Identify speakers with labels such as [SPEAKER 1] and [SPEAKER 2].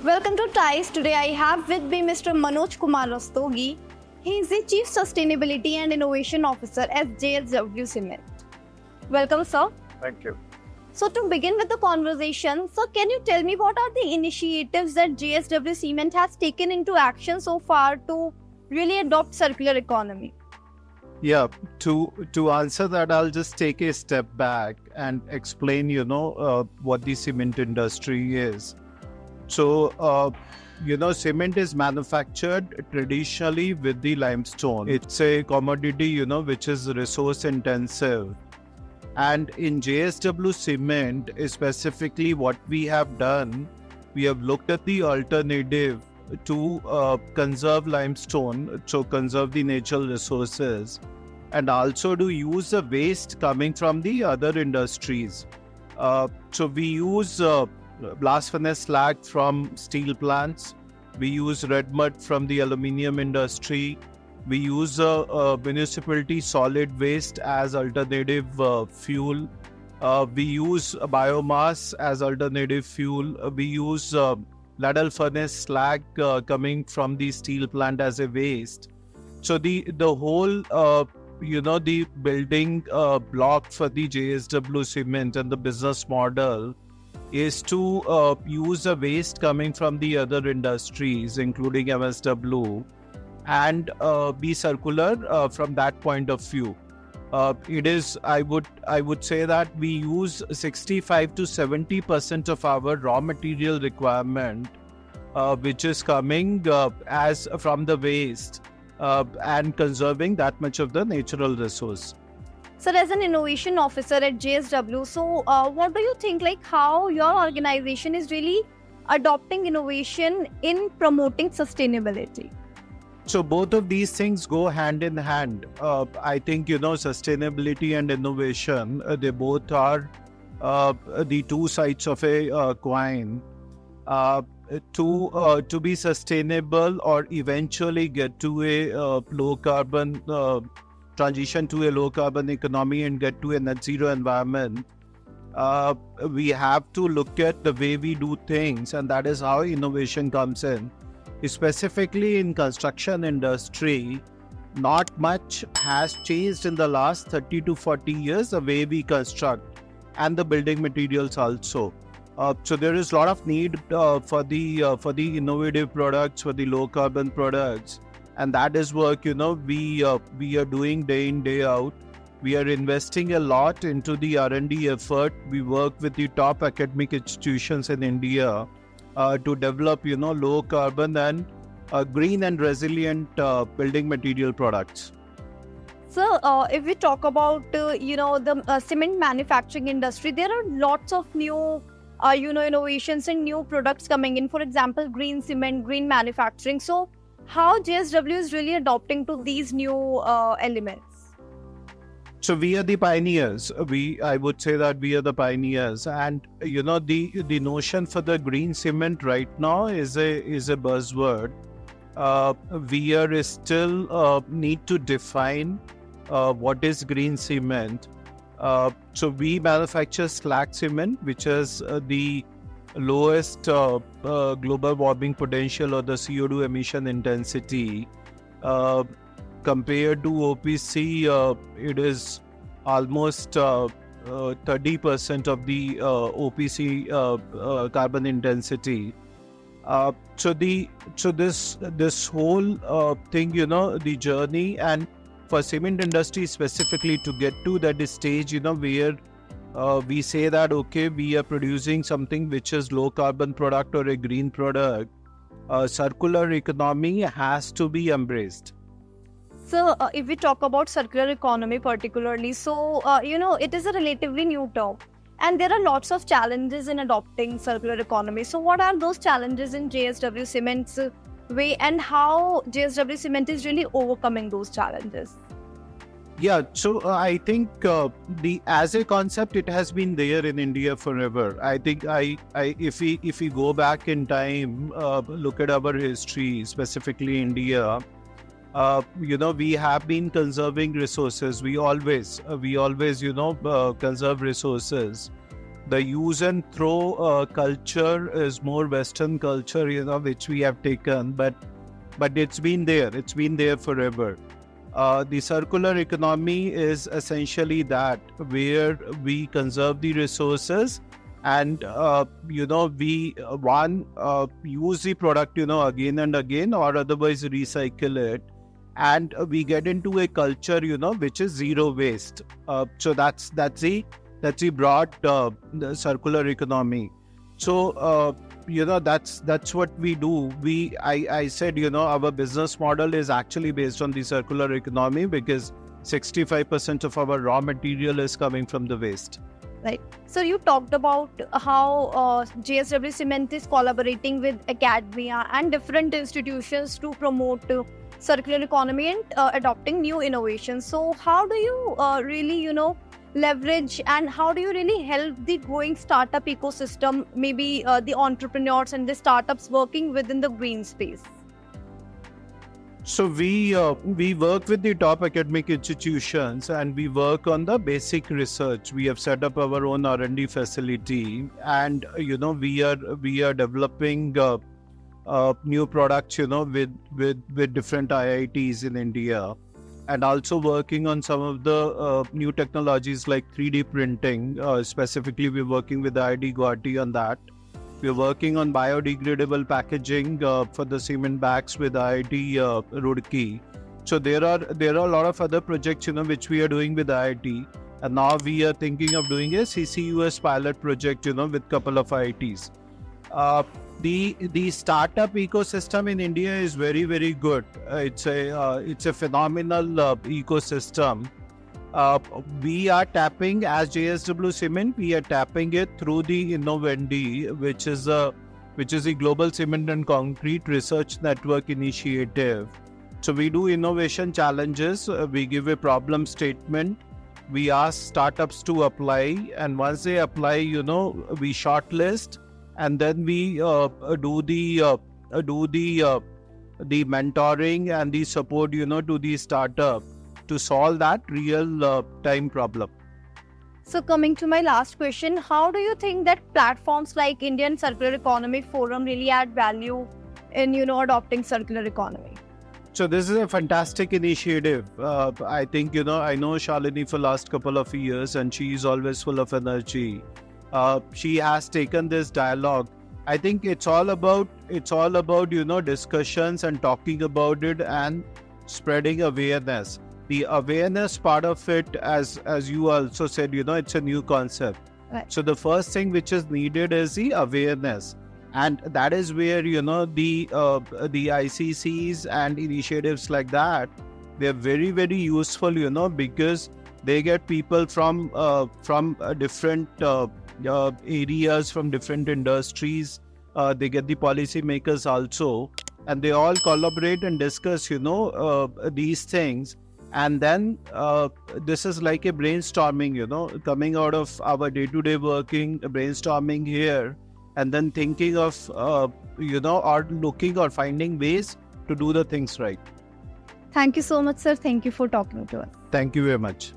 [SPEAKER 1] Welcome to TIES. Today I have with me Mr. Manoj Kumar Rastogi. He is the Chief Sustainability and Innovation Officer at JSW Cement. Welcome, sir.
[SPEAKER 2] Thank you.
[SPEAKER 1] So to begin with the conversation, sir, can you tell me what are the initiatives that JSW Cement has taken into action so far to really adopt circular economy?
[SPEAKER 2] Yeah, to answer that, I'll just take a step back and explain, what the cement industry is. So, cement is manufactured traditionally with the limestone. It's a commodity, which is resource intensive. And in JSW Cement, specifically what we have done, we have looked at the alternative to conserve limestone, so conserve the natural resources, and also to use the waste coming from the other industries. So we use blast furnace slag from steel plants. We use red mud from the aluminium industry. We use municipality solid waste as alternative fuel. We use biomass as alternative fuel. We use ladle furnace slag coming from the steel plant as a waste. So the whole the building block for the JSW Cement and the business model is to use the waste coming from the other industries, including MSW, and be circular from that point of view. It is, I would say that we use 65 to 70% of our raw material requirement, which is coming as from the waste, and conserving that much of the natural resource.
[SPEAKER 1] Sir, as an innovation officer at JSW, so what do you think, like how your organization is really adopting innovation in promoting sustainability?
[SPEAKER 2] So both of these things go hand in hand. I think, sustainability and innovation, they both are the two sides of a coin. To be sustainable or eventually get to a low carbon transition to a low carbon economy and get to a net zero environment, we have to look at the way we do things, and that is how innovation comes in. Specifically in construction industry, not much has changed in the last 30 to 40 years, the way we construct and the building materials also. So there is a lot of need for the innovative products, for the low carbon products, and that is work we are doing day in, day out. We are investing a lot into the R&D effort. We work with the top academic institutions in India to develop low carbon and green and resilient building material products.
[SPEAKER 1] So, if we talk about the cement manufacturing industry, there are lots of new innovations and new products coming in. For example, green cement, green manufacturing. So, how JSW is really adopting to these new elements?
[SPEAKER 2] So we are the pioneers. I would say that we are the pioneers, and the notion for the green cement right now is a buzzword. We are still need to define what is green cement. So we manufacture slag cement, which is the lowest global warming potential or the CO2 emission intensity. Compared to OPC, it is almost 30% of the OPC carbon intensity. So this whole thing, the journey, and for cement industry specifically to get to that stage, where we say that, okay, we are producing something which is low carbon product or a green product, circular economy has to be embraced.
[SPEAKER 1] So, if we talk about circular economy particularly, so, it is a relatively new term. And there are lots of challenges in adopting circular economy. So, what are those challenges in JSW Cement's way, and how JSW Cement is really overcoming those challenges?
[SPEAKER 2] Yeah, so I think as a concept, it has been there in India forever. I think if we go back in time, look at our history, specifically India. We have been conserving resources. We always conserve resources. The use and throw culture is more Western culture, which we have taken, but it's been there. It's been there forever. The circular economy is essentially that, where we conserve the resources and we use the product again and again, or otherwise recycle it, and we get into a culture which is zero waste. So that's the broad the circular economy. So that's what we do. I said our business model is actually based on the circular economy, because 65% of our raw material is coming from the waste.
[SPEAKER 1] Right. So you talked about how JSW Cement is collaborating with academia and different institutions to promote circular economy and adopting new innovations. So how do you really, leverage, and how do you really help the growing startup ecosystem, maybe the entrepreneurs and the startups working within the green space?
[SPEAKER 2] So we work with the top academic institutions, and we work on the basic research. We have set up our own R&D facility, and we are developing new products with different IITs in India, and also working on some of the new technologies like 3D printing. Specifically, we're working with IIT Guwahati on that. We're working on biodegradable packaging for the cement bags with IIT Roorkee. So there are a lot of other projects which we are doing with IIT, and now we are thinking of doing a CCUS pilot project with couple of IITs. The startup ecosystem in India is very, very good. It's a phenomenal ecosystem. We are tapping, as JSW Cement, we are tapping it through the Innovendi, which is the Global Cement and Concrete Research Network initiative. So we do innovation challenges. We give a problem statement. We ask startups to apply, and once they apply, we shortlist, and then we do the mentoring and the support, to the startup to solve that real time problem.
[SPEAKER 1] So coming to my last question, how do you think that platforms like Indian Circular Economy Forum really add value in, adopting circular economy?
[SPEAKER 2] So this is a fantastic initiative. I think, I know Shalini for last couple of years, and she is always full of energy. She has taken this dialogue. I think it's all about discussions and talking about it and spreading awareness. The awareness part of it, as you also said, it's a new concept.
[SPEAKER 1] Right.
[SPEAKER 2] So the first thing which is needed is the awareness, and that is where the ICCs and initiatives like that, they're very, very useful, because they get people from different areas, from different industries. They get the policymakers also, and they all collaborate and discuss these things. And then this is like a brainstorming, coming out of our day-to-day working, brainstorming here, and then thinking of, or looking or finding ways to do the things right.
[SPEAKER 1] Thank you so much, sir. Thank you for talking to us.
[SPEAKER 2] Thank you very much.